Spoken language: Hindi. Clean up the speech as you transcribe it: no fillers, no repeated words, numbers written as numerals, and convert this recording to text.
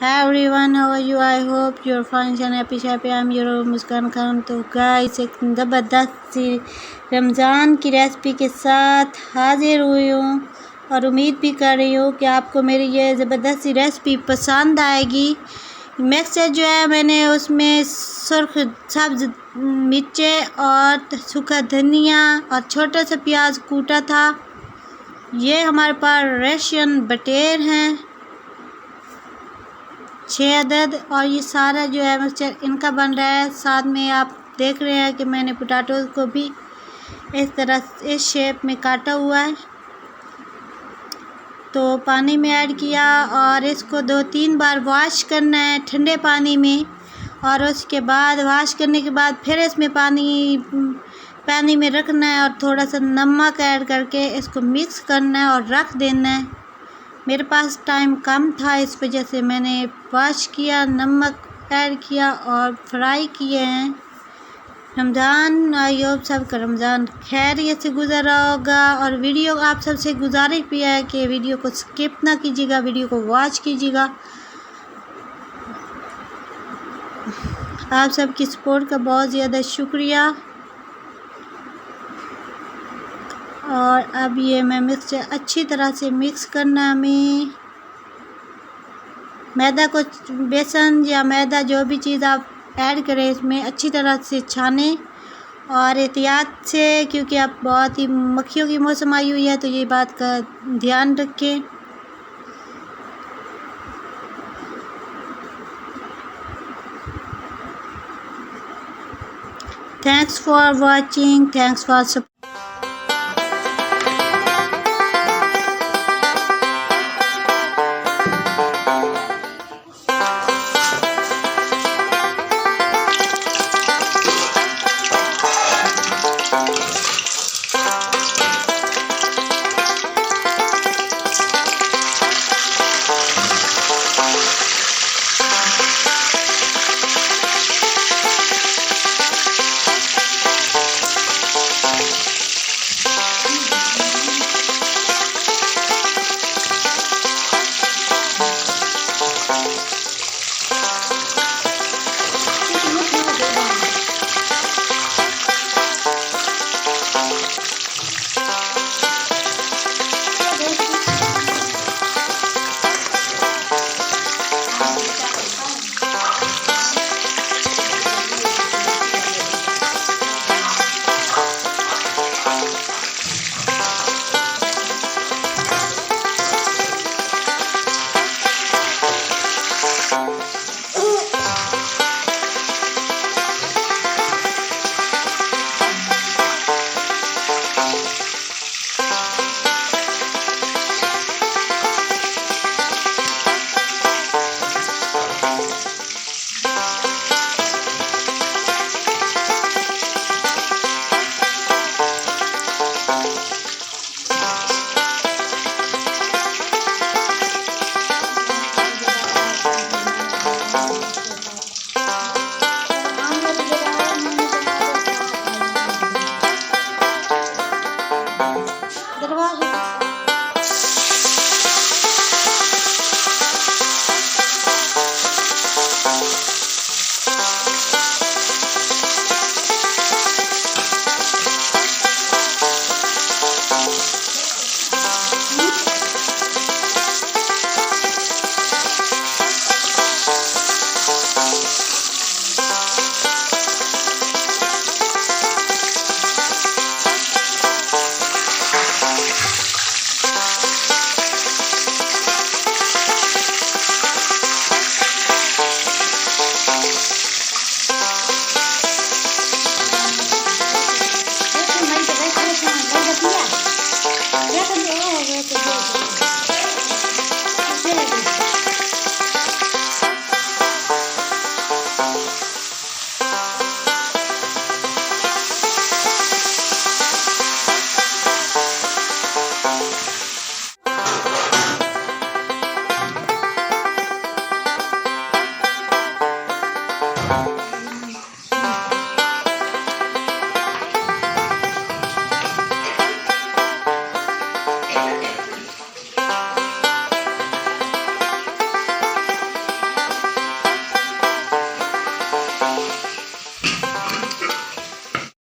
Hi everyone, how are you? I hope you're fine and happy. I'm your मुस्कान खान। तो गाइस एक ज़बरदस्त सी रमज़ान की रेसिपी के साथ हाजिर हुई हूँ और उम्मीद भी कर रही हूँ कि आपको मेरी ये ज़बरदस्त सी रेसिपी पसंद आएगी। मिक्सचर जो है मैंने उसमें सुर्ख सब्ज़ मिर्चें और सूखा धनिया और छोटा सा प्याज कूटा था। ये हमारे पास रशियन बटेर हैं 6 अदद और ये सारा जो है मिक्सचर इनका बन रहा है। साथ में आप देख रहे हैं कि मैंने पोटैटोज़ को भी इस तरह इस शेप में काटा हुआ है। तो पानी में ऐड किया और इसको 2-3 बार वॉश करना है ठंडे पानी में, और उसके बाद वॉश करने के बाद फिर इसमें पानी में रखना है और थोड़ा सा नमक ऐड करके इसको मिक्स करना है और रख देना है। मेरे पास टाइम कम था, इस वजह से मैंने वॉश किया, नमक ऐड किया और फ्राई किए हैं। रमज़ान आई होप सबका रमज़ान खैरियत से गुज़र रहा होगा। और वीडियो आप सबसे गुजारिश भी है कि वीडियो को स्किप ना कीजिएगा, वीडियो को वॉच कीजिएगा। आप सबकी सपोर्ट का बहुत ज़्यादा शुक्रिया। और अब ये मैं मिक्सचर अच्छी तरह से मिक्स करना, हमें मैदा को बेसन या मैदा जो भी चीज़ आप ऐड करें इसमें अच्छी तरह से छानें और एहतियात से, क्योंकि अब बहुत ही मक्खियों की मौसम आई हुई है तो ये बात का ध्यान रखें। Thanks for watching, thanks for